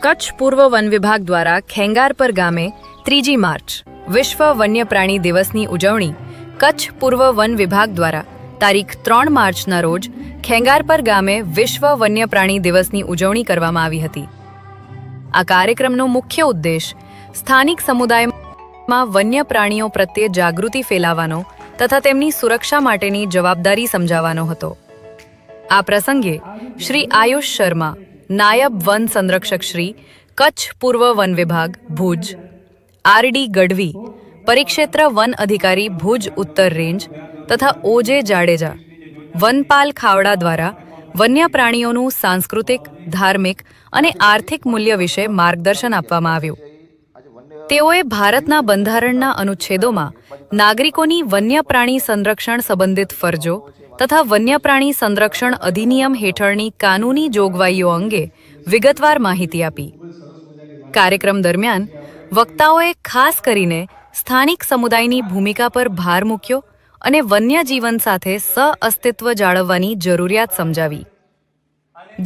કચ્છ પૂર્વ વન વિભાગ દ્વારા ખેંગારપર ગામે 3જી માર્ચ વિશ્વ વન્યપ્રાણી દિવસની ઉજવણી કચ્છ પૂર્વ વન વિભાગ દ્વારા તારીખ 3 માર્ચના રોજ ખેંગારપર ગામે વિશ્વ વન્યપ્રાણી દિવસની ઉજવણી કરવામાં આવી હતી. આ કાર્યક્રમનો મુખ્ય ઉદ્દેશ સ્થાનિક સમુદાયમાં વન્ય પ્રાણીઓ પ્રત્યે જાગૃતિ ફેલાવવાનો તથા તેમની સુરક્ષા માટેની જવાબદારી સમજાવવાનો હતો. આ પ્રસંગે શ્રી આયુષ શર્મા, નાયબ વન સંરક્ષક શ્રી, કચ્છ પૂર્વ વન વિભાગ ભુજ, આર.ડી. ગઢવી, પરિક્ષેત્ર વન અધિકારી ભુજ ઉત્તર રેન્જ તથા ઓજે જાડેજા, વનપાલ ખાવડા દ્વારા વન્ય પ્રાણીઓનું સાંસ્કૃતિક, ધાર્મિક અને આર્થિક મૂલ્ય વિશે માર્ગદર્શન આપવામાં આવ્યું. તેઓએ ભારતના બંધારણના અનુચ્છેદોમાં નાગરિકોની વન્ય પ્રાણી સંરક્ષણ સંબંધિત ફરજો તથા વન્ય પ્રાણી સંરક્ષણ અધિનિયમ હેઠળની કાનૂની જોગવાઈઓ અંગે વિગતવાર માહિતી આપી. કાર્યક્રમ દરમિયાન વક્તાઓએ ખાસ કરીને સ્થાનિક સમુદાયની ભૂમિકા પર ભાર મૂક્યો અને વન્યજીવન સાથે સહઅસ્તિત્વ જાળવવાની જરૂરિયાત સમજાવી.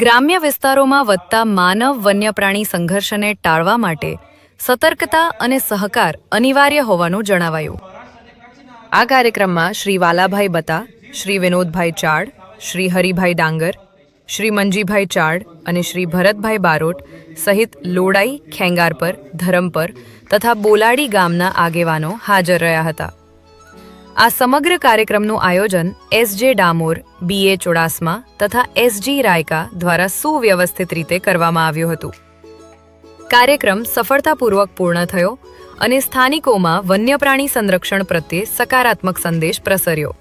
ગ્રામ્ય વિસ્તારોમાં વધતા માનવ વન્ય પ્રાણી સંઘર્ષને ટાળવા માટે સતર્કતા અને સહકાર અનિવાર્ય હોવાનું જણાવાયું. આ કાર્યક્રમમાં શ્રી વાલાભાઈ બતા, શ્રી વિનોદભાઈ ચાડ, શ્રી હરિભાઈ ડાંગર, શ્રી મંજીભાઈ ચાડ અને શ્રી ભરતભાઈ બારોટ સહિત લોડાઈ, ખેંગારપર, ધરમપર તથા બોલાડી ગામના આગેવાનો હાજર રહ્યા હતા. આ સમગ્ર કાર્યક્રમનું આયોજન એસ.જે. ડામોર, બી.એ. ચોડાસમા તથા એસ.જી. રાયકા દ્વારા સુવ્યવસ્થિત રીતે કરવામાં આવ્યું હતું. કાર્યક્રમ સફળતાપૂર્વક પૂર્ણ થયો અને સ્થાનિકોમાં વન્યપ્રાણી સંરક્ષણ પ્રત્યે સકારાત્મક સંદેશ પ્રસર્યો.